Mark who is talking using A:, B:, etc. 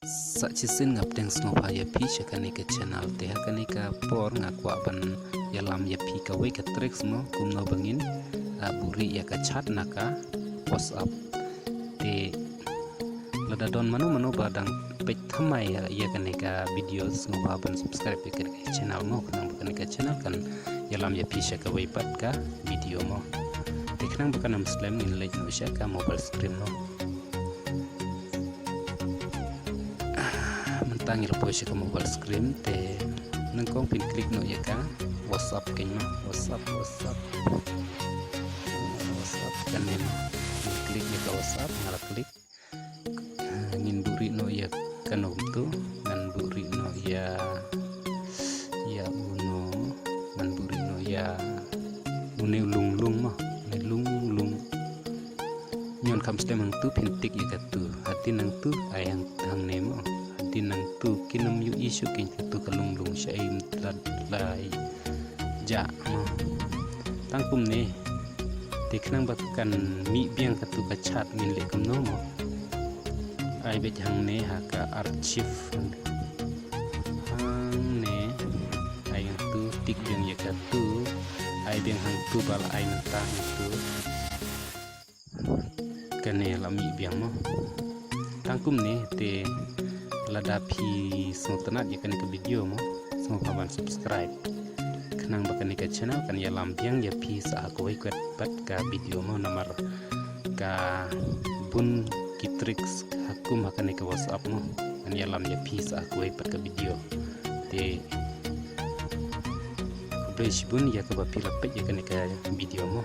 A: Saksisin ngapteng snopa ya pi chakani ke channel te hakani ka por ngakwa ban yalam ya pi ka we ka tricks mo kumno bangin buri ya ka chat naka whatsapp te lada don mano badang page thamai ya kani ka video snopa ban subscribe ke channel mo kanang bakani ka channel kan yalam ya pi ka we pat ka video mo te kanang bakana muslim in late no ka mobile screen mo tang il poche ka mobile screen te nang kong pin klik no ya ka whatsapp kenyo whatsapp kan ni klik ya ka whatsapp ngala klik ngin buri no ya kanom tu ngan buri no ya uno ngan buri no ya une lung ma lung nyon kam stem ang tu pin tik ya ka tu hati nang tu ayang hang nemo tinang tu kinum yu isu kin tu kalung syaim lai ja tangkum ne teknang bakkan mi biang katu kacat min le kum no mo ai be jang ne ha ka archive hang ne ai tu tik biang ya katu ai biang hang tu bal ai nanta tu kane la mi biang mo tangkum ne te ladapi sungtanat yakan ke video mo semua paman subscribe kenang bakani ke channel kan ya lampiang ya pi sa aku ikut pat ka video mo namar ka bun kitrix aku makan ke whatsapp mo kan ya lam ya pi sa aku ikut ke video te kubrai bun ya ke bapi lapet yakan ke video mo